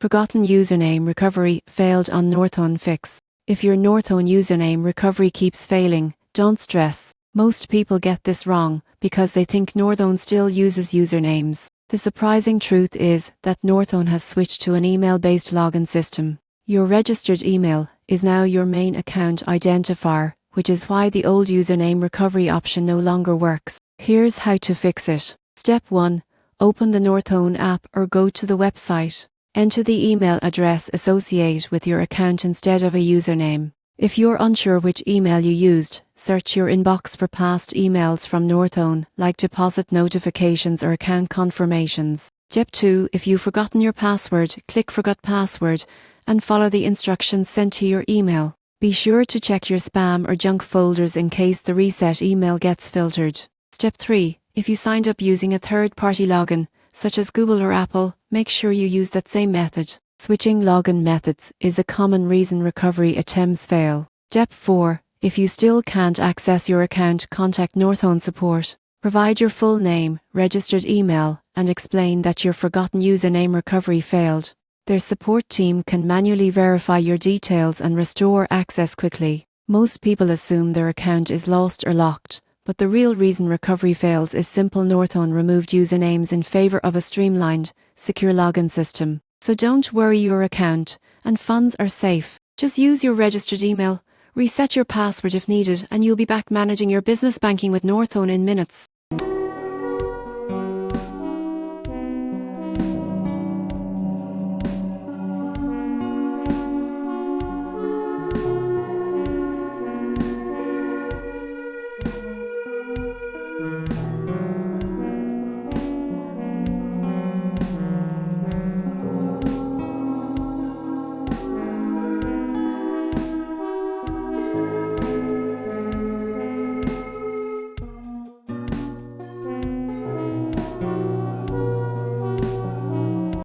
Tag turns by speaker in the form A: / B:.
A: Forgotten username recovery failed on NorthOne Fix. If your NorthOne username recovery keeps failing, don't stress. Most people get this wrong because they think NorthOne still uses usernames. The surprising truth is that NorthOne has switched to an email-based login system. Your registered email is now your main account identifier, which is why the old username recovery option no longer works. Here's how to fix it. Step 1. Open the NorthOne app or go to the website. Enter the email address associated with your account instead of a username. If you're unsure which email you used, search your inbox for past emails from NorthOne, like deposit notifications or account confirmations. Step 2. If you've forgotten your password, click Forgot Password and follow the instructions sent to your email. Be sure to check your spam or junk folders in case the reset email gets filtered. Step 3. If you signed up using a third-party login, such as Google or Apple, make sure you use that same method. Switching login methods is a common reason recovery attempts fail. Step 4. If you still can't access your account, contact NorthOne support. Provide your full name, registered email, and explain that your forgotten username recovery failed. Their support team can manually verify your details and restore access quickly. Most people assume their account is lost or locked, but the real reason recovery fails is simple. NorthOne removed usernames in favor of a streamlined, secure login system. So don't worry, your account and funds are safe. Just use your registered email, reset your password if needed, and you'll be back managing your business banking with NorthOne in minutes.